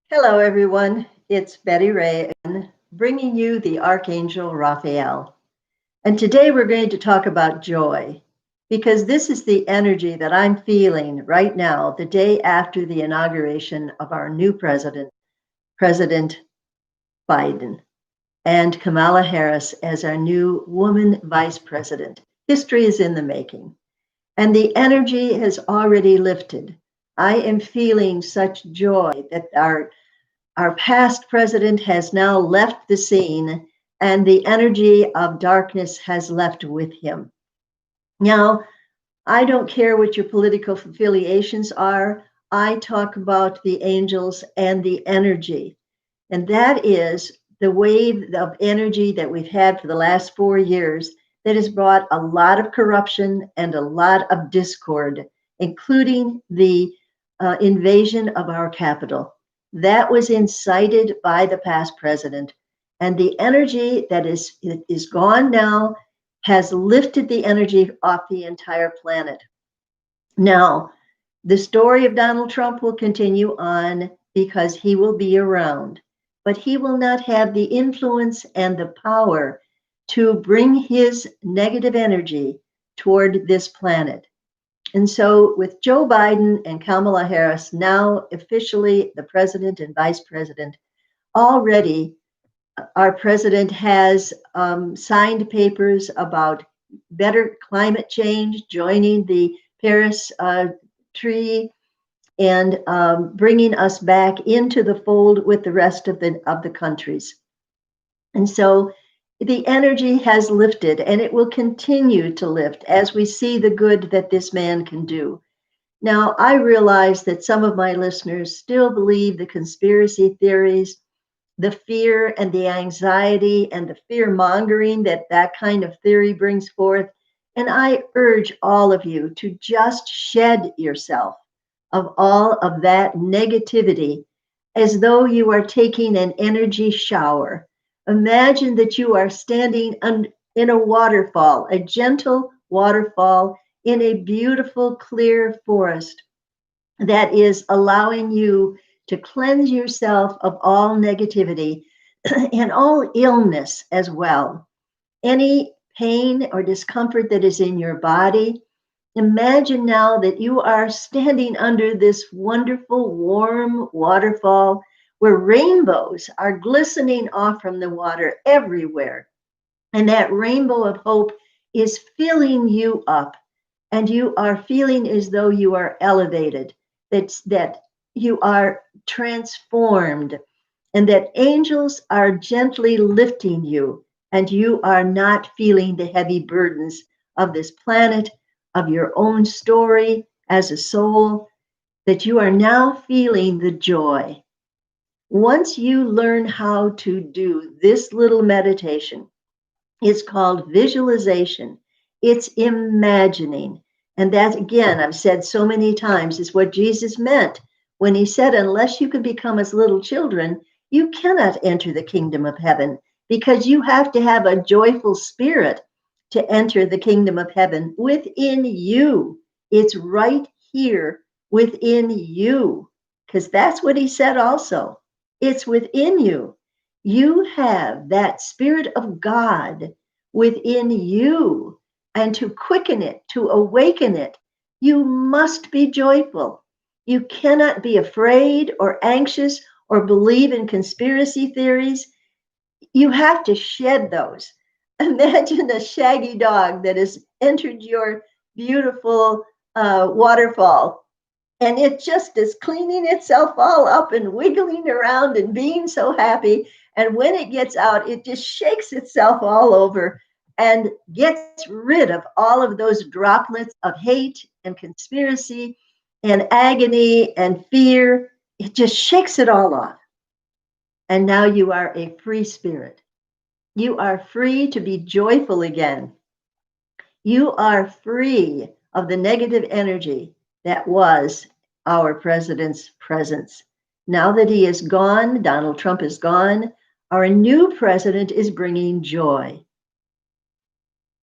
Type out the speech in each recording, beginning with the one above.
Hello, everyone. It's Betty Ray again, bringing you the Archangel Raphael. And today we're going to talk about joy because this is the energy that I'm feeling right now, the day after the inauguration of our new president, President Biden, and Kamala Harris as our new woman vice president. History is in the making, and the energy has already lifted. I am feeling such joy that our past president has now left the scene, and the energy of darkness has left with him. Now, I don't care what your political affiliations are. I talk about the angels and the energy. And that is the wave of energy that we've had for the last 4 years that has brought a lot of corruption and a lot of discord, including the invasion of our capital. That was incited by the past president. And the energy that is gone now has lifted the energy off the entire planet. Now, the story of Donald Trump will continue on because he will be around, but he will not have the influence and the power to bring his negative energy toward this planet. And so, with Joe Biden and Kamala Harris now officially the president and vice president, already our president has signed papers about better climate change, joining the Paris Treaty, and bringing us back into the fold with the rest of the countries. And so the energy has lifted, and it will continue to lift as we see the good that this man can do. Now, I realize that some of my listeners still believe the conspiracy theories, the fear and the anxiety and the fear mongering that that kind of theory brings forth. And I urge all of you to just shed yourself of all of that negativity as though you are taking an energy shower. Imagine that you are standing in a waterfall, a gentle waterfall in a beautiful, clear forest that is allowing you to cleanse yourself of all negativity and all illness as well. Any pain or discomfort that is in your body, imagine now that you are standing under this wonderful, warm waterfall where rainbows are glistening off from the water everywhere. And that rainbow of hope is filling you up, and you are feeling as though you are elevated, that you are transformed, and that angels are gently lifting you, and you are not feeling the heavy burdens of this planet, of your own story as a soul, that you are now feeling the joy. Once you learn how to do this little meditation, it's called visualization. It's imagining. And that, again, I've said so many times, is what Jesus meant when he said, unless you can become as little children, you cannot enter the kingdom of heaven because you have to have a joyful spirit to enter the kingdom of heaven within you. It's right here within you, because that's what he said also. It's within you. You have that Spirit of God within you, and to quicken it, to awaken it, you must be joyful. You cannot be afraid or anxious or believe in conspiracy theories. You have to shed those. Imagine a shaggy dog that has entered your beautiful waterfall, and it just is cleaning itself all up and wiggling around and being so happy. And when it gets out, it just shakes itself all over and gets rid of all of those droplets of hate and conspiracy and agony and fear. It just shakes it all off. And now you are a free spirit. You are free to be joyful again. You are free of the negative energy that was our president's presence. Now that he is gone, Donald Trump is gone, our new president is bringing joy.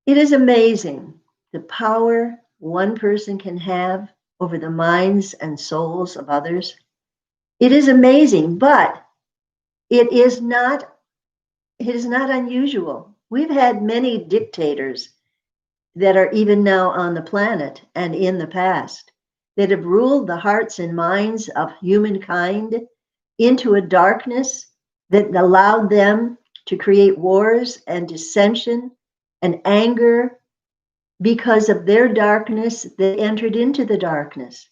It is amazing the power one person can have over the minds and souls of others. It is amazing, but it is not unusual. We've had many dictators that are even now on the planet and in the past that have ruled the hearts and minds of humankind into a darkness that allowed them to create wars and dissension and anger. Because of their darkness, they entered into the darkness.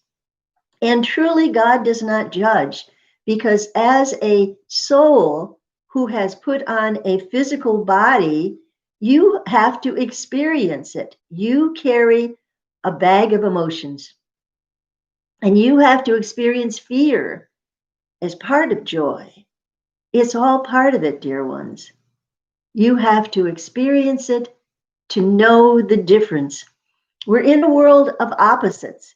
And truly, God does not judge, because as a soul who has put on a physical body, you have to experience it. You carry a bag of emotions, and you have to experience fear as part of joy. It's all part of it, dear ones. You have to experience it to know the difference. We're in a world of opposites.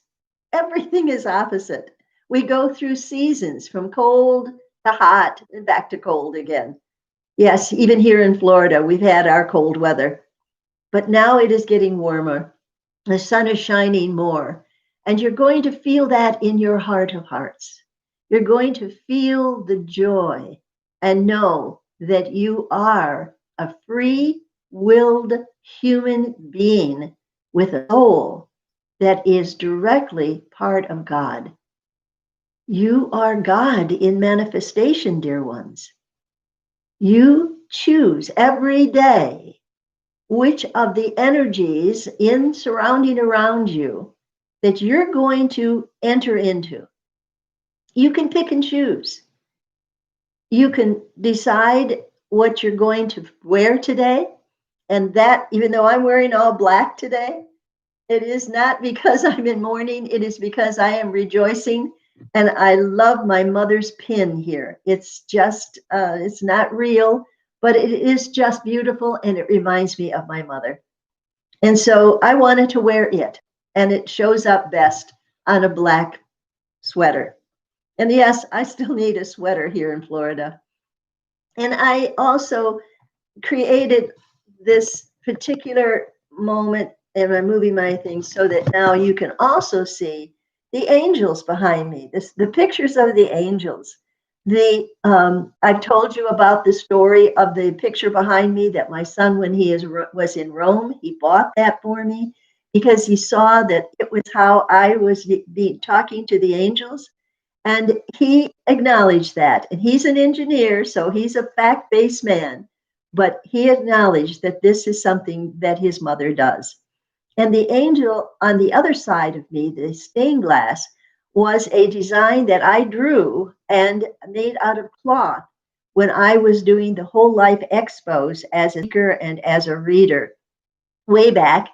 Everything is opposite. We go through seasons from cold to hot and back to cold again. Yes, even here in Florida, we've had our cold weather, but now it is getting warmer. The sun is shining more, and you're going to feel that in your heart of hearts. You're going to feel the joy and know that you are a free willed human being with a soul that is directly part of God. You are God in manifestation, dear ones. You choose every day which of the energies in surrounding around you that you're going to enter into. You can pick and choose. You can decide what you're going to wear today. And that, even though I'm wearing all black today, it is not because I'm in mourning. It is because I am rejoicing. And I love my mother's pin here. It's just, it's not real, but it is just beautiful. And it reminds me of my mother. And so I wanted to wear it. And it shows up best on a black sweater. And yes, I still need a sweater here in Florida. And I also created this particular moment, and I'm moving my things so that now you can also see the angels behind me. The pictures of the angels. I've told you about the story of the picture behind me that my son, when he was in Rome, he bought that for me because he saw that it was how I was talking to the angels. And he acknowledged that. And he's an engineer, so he's a fact-based man. But he acknowledged that this is something that his mother does. And the angel on the other side of me, the stained glass, was a design that I drew and made out of cloth when I was doing the Whole Life Expos as a speaker and as a reader way back.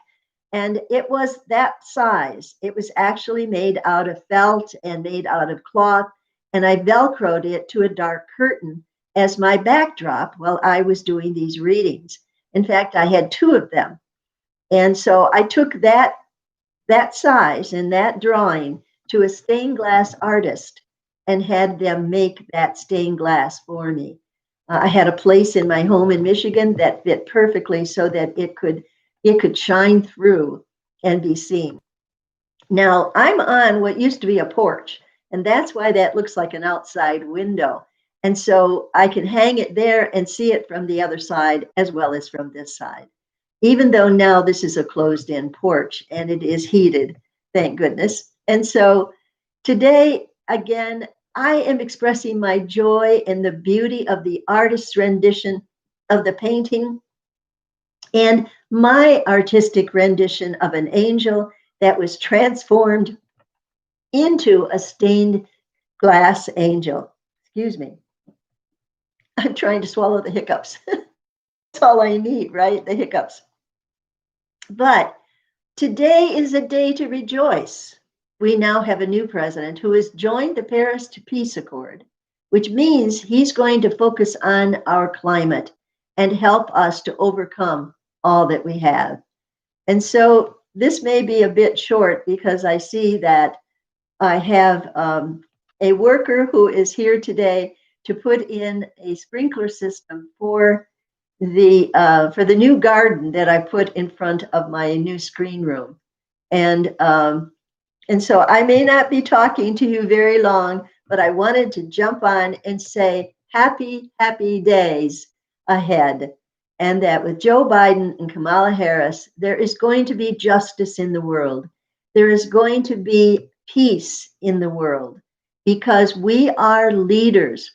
And it was that size. It was actually made out of felt and made out of cloth. And I Velcroed it to a dark curtain as my backdrop while I was doing these readings. In fact, I had two of them. And so I took that size and that drawing to a stained glass artist and had them make that stained glass for me. I had a place in my home in Michigan that fit perfectly so that it could shine through and be seen. Now, I'm on what used to be a porch, and that's why that looks like an outside window. And so I can hang it there and see it from the other side as well as from this side, even though now this is a closed-in porch and it is heated, thank goodness. And so today, again, I am expressing my joy in the beauty of the artist's rendition of the painting and my artistic rendition of an angel that was transformed into a stained glass angel. Excuse me. I'm trying to swallow the hiccups. That's all I need, right? The hiccups. But today is a day to rejoice. We now have a new president who has joined the Paris Peace Accord, which means he's going to focus on our climate and help us to overcome all that we have. And so this may be a bit short because I see that I have a worker who is here today to put in a sprinkler system for the new garden that I put in front of my new screen room. And so I may not be talking to you very long, but I wanted to jump on and say happy, happy days ahead. And that with Joe Biden and Kamala Harris, there is going to be justice in the world. There is going to be peace in the world because we are leaders.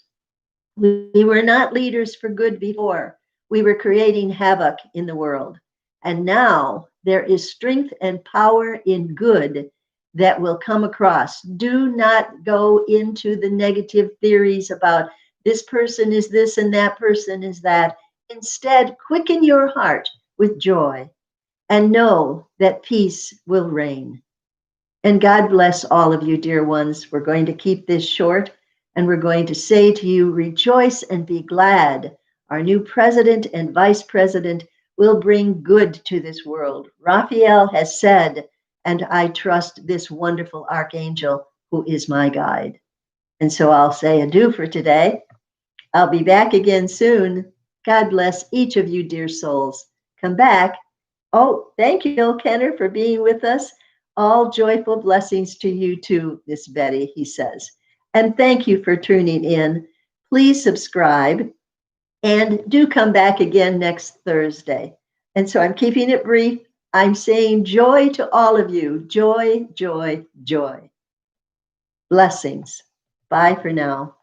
We were not leaders for good before. We were creating havoc in the world. And now there is strength and power in good that will come across. Do not go into the negative theories about this person is this and that person is that. Instead, quicken your heart with joy and know that peace will reign. And God bless all of you, dear ones. We're going to keep this short and we're going to say to you, rejoice and be glad. Our new president and vice president will bring good to this world. Raphael has said, and I trust this wonderful archangel who is my guide. And so I'll say adieu for today. I'll be back again soon. God bless each of you, dear souls. Come back. Oh, thank you, Bill Kenner, for being with us. All joyful blessings to you too, Miss Betty, he says. And thank you for tuning in. Please subscribe and do come back again next Thursday. And so I'm keeping it brief. I'm saying joy to all of you. Joy, joy, joy. Blessings. Bye for now.